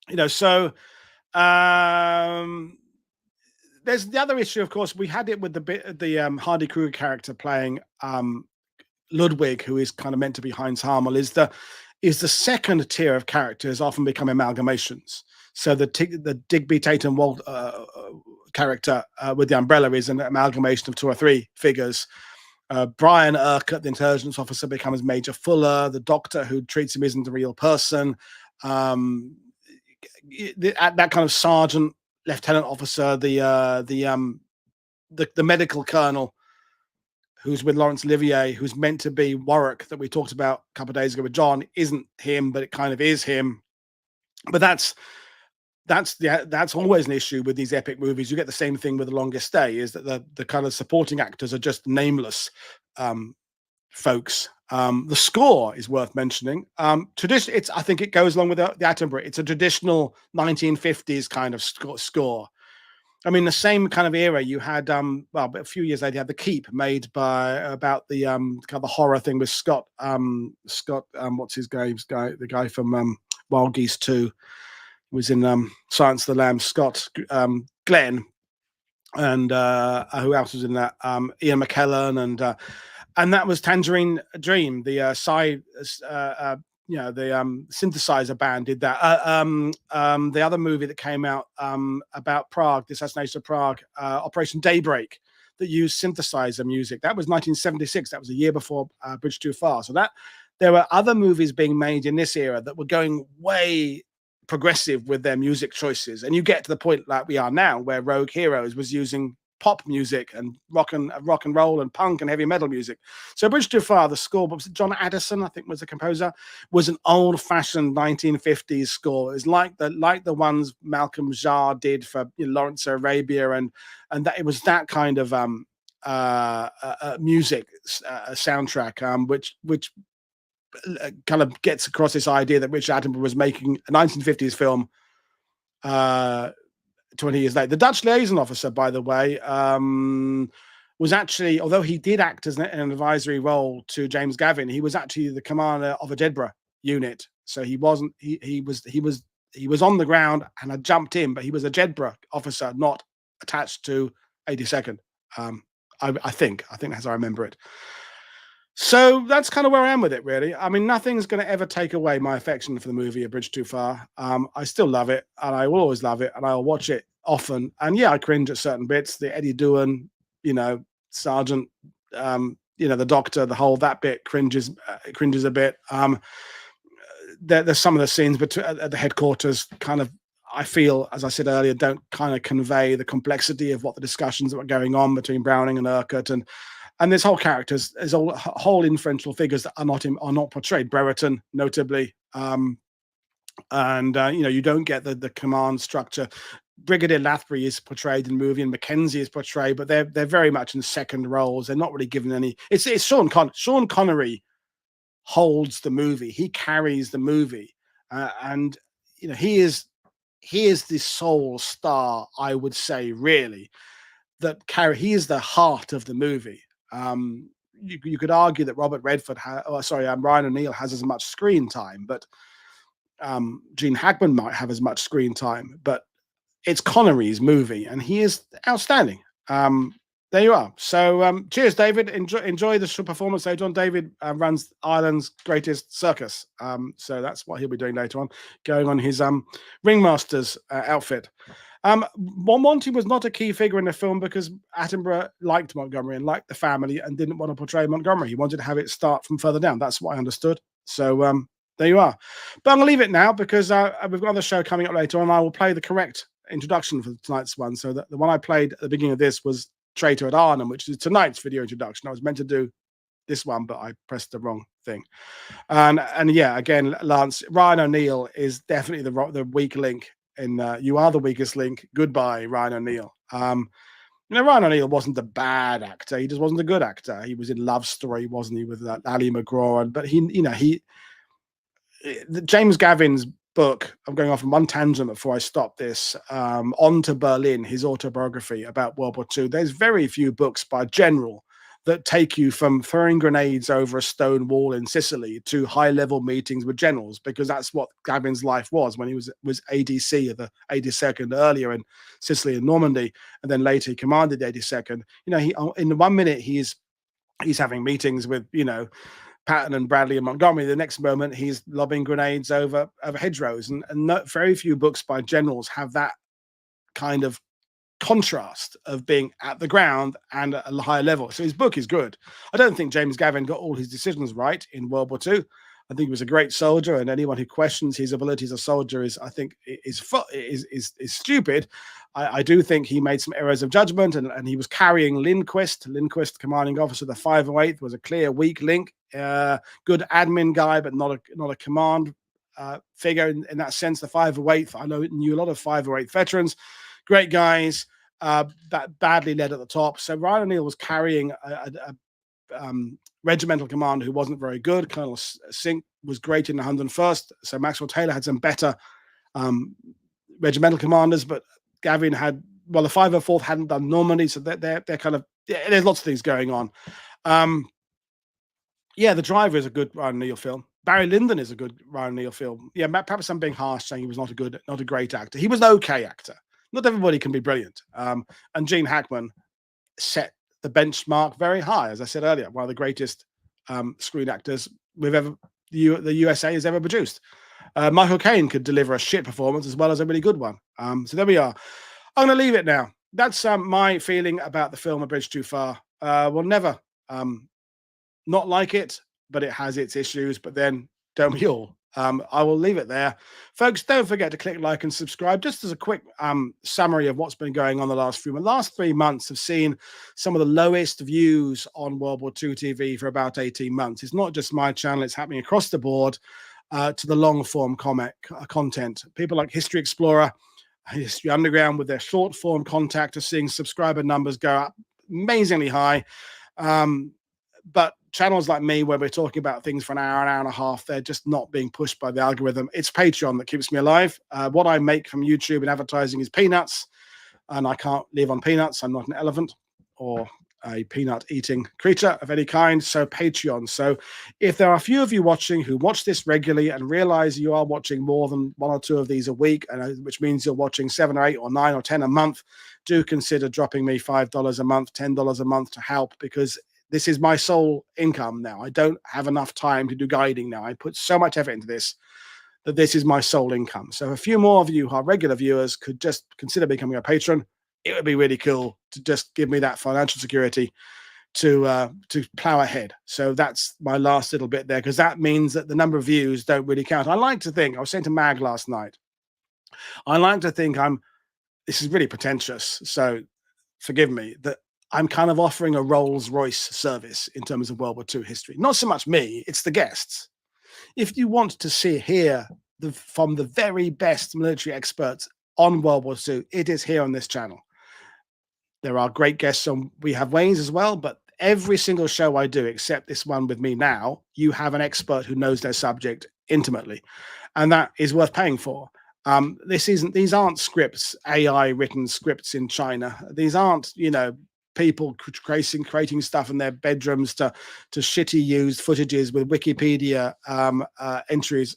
You know, so there's the other issue, of course. We had it with the Hardy Kruger character playing Ludwig, who is kind of meant to be Heinz Harmel, is the second tier of characters often become amalgamations. So the Digby Tatum Walt character with the umbrella is an amalgamation of 2 or 3 figures. Brian Urquhart, the intelligence officer, becomes Major Fuller. The doctor who treats him isn't a real person. That kind of sergeant, lieutenant officer, the medical colonel, who's with Laurence Olivier, who's meant to be Warwick, that we talked about a couple of days ago with John, isn't him, but it kind of is him. But that's always an issue with these epic movies. You get the same thing with The Longest Stay, is that the kind of supporting actors are just nameless folks. The score is worth mentioning. I think it goes along with the Attenborough. It's a traditional 1950s kind of score. I mean, the same kind of era you had. Well, but a few years later, you had The Keep, made about the kind of the horror thing with Scott. What's his name? The guy from Wild Geese 2. Was in Silence of the Lambs, Scott Glenn, and who else was in that? Ian McKellen, and that was Tangerine Dream, the synthesizer band did that. The other movie that came out about Prague, the assassination of Prague, Operation Daybreak, that used synthesizer music. That was 1976. That was a year before Bridge Too Far. So that there were other movies being made in this era that were going way progressive with their music choices, and you get to the point like we are now, where Rogue Heroes was using pop music and rock and roll and punk and heavy metal music. So Bridge Too Far, the score, but John Addison, I think, was the composer, was an old-fashioned 1950s score. It's like the ones Malcolm Jarre did for Lawrence of Arabia, and that it was that kind of music soundtrack, which kind of gets across this idea that Richard Attenborough was making a 1950s film 20 years later. The Dutch liaison officer, by the way, was actually, although he did act as an advisory role to James Gavin, he was actually the commander of a Jedburgh unit. So he wasn't. He was on the ground and had jumped in, but he was a Jedburgh officer, not attached to 82nd. I think as I remember it. So that's kind of where I am with it, really. I mean, nothing's going to ever take away my affection for the movie A Bridge Too Far. I still love it, and I will always love it, and I'll watch it often. And yeah, I cringe at certain bits. The Eddie Doohan, Sergeant, the doctor, the whole that bit cringes a bit. There's some of the scenes at the headquarters kind of, I feel, as I said earlier, don't kind of convey the complexity of what the discussions that were going on between Browning and Urquhart, and this whole characters, there's all whole influential figures that are not portrayed. Brereton, notably, you don't get the command structure. Brigadier Lathbury is portrayed in the movie, and Mackenzie is portrayed, but they're very much in second roles. They're not really given any. It's Sean Connery holds the movie. He carries the movie, and he is the sole star, I would say, really. He is the heart of the movie. You could argue that Robert Redford, Ryan O'Neal has as much screen time, but Gene Hackman might have as much screen time, but it's Connery's movie, and he is outstanding. There you are. So cheers, David. Enjoy the performance later on. David runs Ireland's greatest circus, so that's what he'll be doing later on, going on his ringmaster's outfit. Monty was not a key figure in the film because Attenborough liked Montgomery and liked the family and didn't want to portray Montgomery. He wanted to have it start from further down. That's what I understood. So there you are. But I'm going to leave it now because we've got another show coming up later on. I will play the correct introduction for tonight's one. So the one I played at the beginning of this was Traitor at Arnhem, which is tonight's video introduction. I was meant to do this one, but I pressed the wrong thing. And yeah, again, Ryan O'Neal is definitely the weak link in You Are the Weakest Link. Goodbye, Ryan O'Neal. Ryan O'Neal wasn't a bad actor. He just wasn't a good actor. He was in Love Story, wasn't he, with Ali McGraw? But James Gavin's book, I'm going off on one tangent before I stop this, On to Berlin, his autobiography about World War II. There's very few books by a general that take you from throwing grenades over a stone wall in Sicily to high-level meetings with generals, because that's what Gavin's life was when he was ADC of the 82nd earlier in Sicily and Normandy, and then later he commanded the 82nd. He in 1 minute he's having meetings with Patton and Bradley and Montgomery. The next moment he's lobbing grenades over hedgerows, and very few books by generals have that kind of contrast of being at the ground and at a higher level. So his book is good. I don't think James Gavin got all his decisions right in World War II. I think he was a great soldier, and anyone who questions his ability as a soldier is stupid. I do think he made some errors of judgment, and he was carrying Lindquist, commanding officer of the 508th, was a clear weak link. Good admin guy, but not a command figure in that sense. The 508th, I knew a lot of 508 veterans, great guys, that badly led at the top. So Ryan O'Neal was carrying a regimental commander who wasn't very good. Colonel Sink was great in the 101st. So Maxwell Taylor had some better regimental commanders, but Gavin had, the 504th hadn't done Normandy, so they're kind of, there's lots of things going on. The Driver is a good Ryan O'Neal film. Barry Lyndon is a good Ryan O'Neal film. Yeah, perhaps I'm being harsh saying he was not a great actor. He was an okay actor. Not everybody can be brilliant. And Gene Hackman set the benchmark very high, as I said earlier, one of the greatest screen actors the USA has ever produced. Michael Caine could deliver a shit performance as well as a really good one. So there we are. I'm going to leave it now. That's my feeling about the film A Bridge Too Far. We'll never not like it, but it has its issues. But then don't we all? I will leave it there. Folks, don't forget to click like and subscribe. Just as a quick summary of what's been going on the last 3 months have seen some of the lowest views on World War II TV for about 18 months. It's not just my channel. It's happening across the board to the long-form content. People like History Explorer, History Underground with their short-form content are seeing subscriber numbers go up amazingly high. But channels like me, where we're talking about things for an hour and a half, they're just not being pushed by the algorithm. It's Patreon that keeps me alive. What I make from YouTube and advertising is peanuts, and I can't live on peanuts. I'm not an elephant or a peanut-eating creature of any kind, so Patreon. So if there are a few of you watching who watch this regularly and realize you are watching more than 1 or 2 of these a week, which means you're watching 7 or 8 or 9 or 10 a month, do consider dropping me $5 a month, $10 a month to help, because this is my sole income now. I don't have enough time to do guiding now. I put so much effort into this that this is my sole income. So a few more of you who are regular viewers could just consider becoming a patron. It would be really cool to just give me that financial security to plow ahead. So that's my last little bit there, because that means that the number of views don't really count. I like to think, I was saying to Mag last night, I like to think this is really pretentious, so forgive me, that I'm kind of offering a Rolls-Royce service in terms of World War II history. Not so much me, it's the guests. If you want to hear from the very best military experts on World War II, it is here on this channel. There are great guests on We Have Wayne's as well, but every single show I do, except this one with me now, you have an expert who knows their subject intimately, and that is worth paying for. These aren't scripts, AI written scripts in China. These aren't, people creating stuff in their bedrooms to shitty used footages with Wikipedia entries.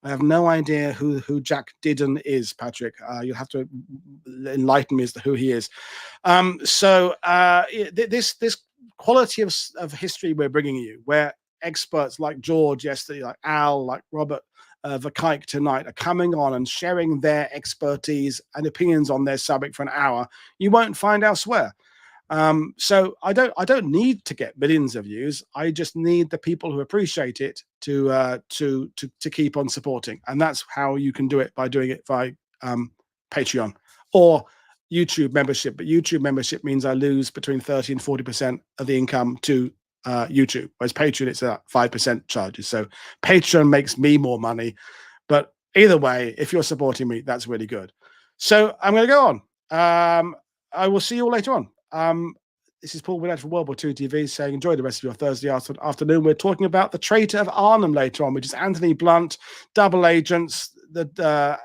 I have no idea who Jack Didden is, Patrick. You'll have to enlighten me as to who he is. This quality of history we're bringing you, where experts like George yesterday, like Al, like Robert Verkijk tonight, are coming on and sharing their expertise and opinions on their subject for an hour, you won't find elsewhere. So I don't need to get millions of views. I just need the people who appreciate it to keep on supporting, and that's how you can do it, by doing it via Patreon or YouTube membership. But YouTube membership means I lose between 30 and 40% of the income to YouTube, whereas Patreon it's at 5% charges. So Patreon makes me more money, but either way, if you're supporting me, that's really good. So I'm going to go on. I will see you all later on. This is Paul Woodadge from WW2TV saying enjoy the rest of your Thursday afternoon. We're talking about The Traitor of Arnhem later on, which is Anthony Blunt, double agents, the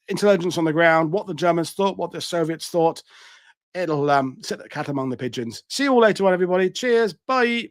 intelligence on the ground, what the Germans thought, what the Soviets thought. It'll set the cat among the pigeons. See you all later on, everybody. Cheers. Bye.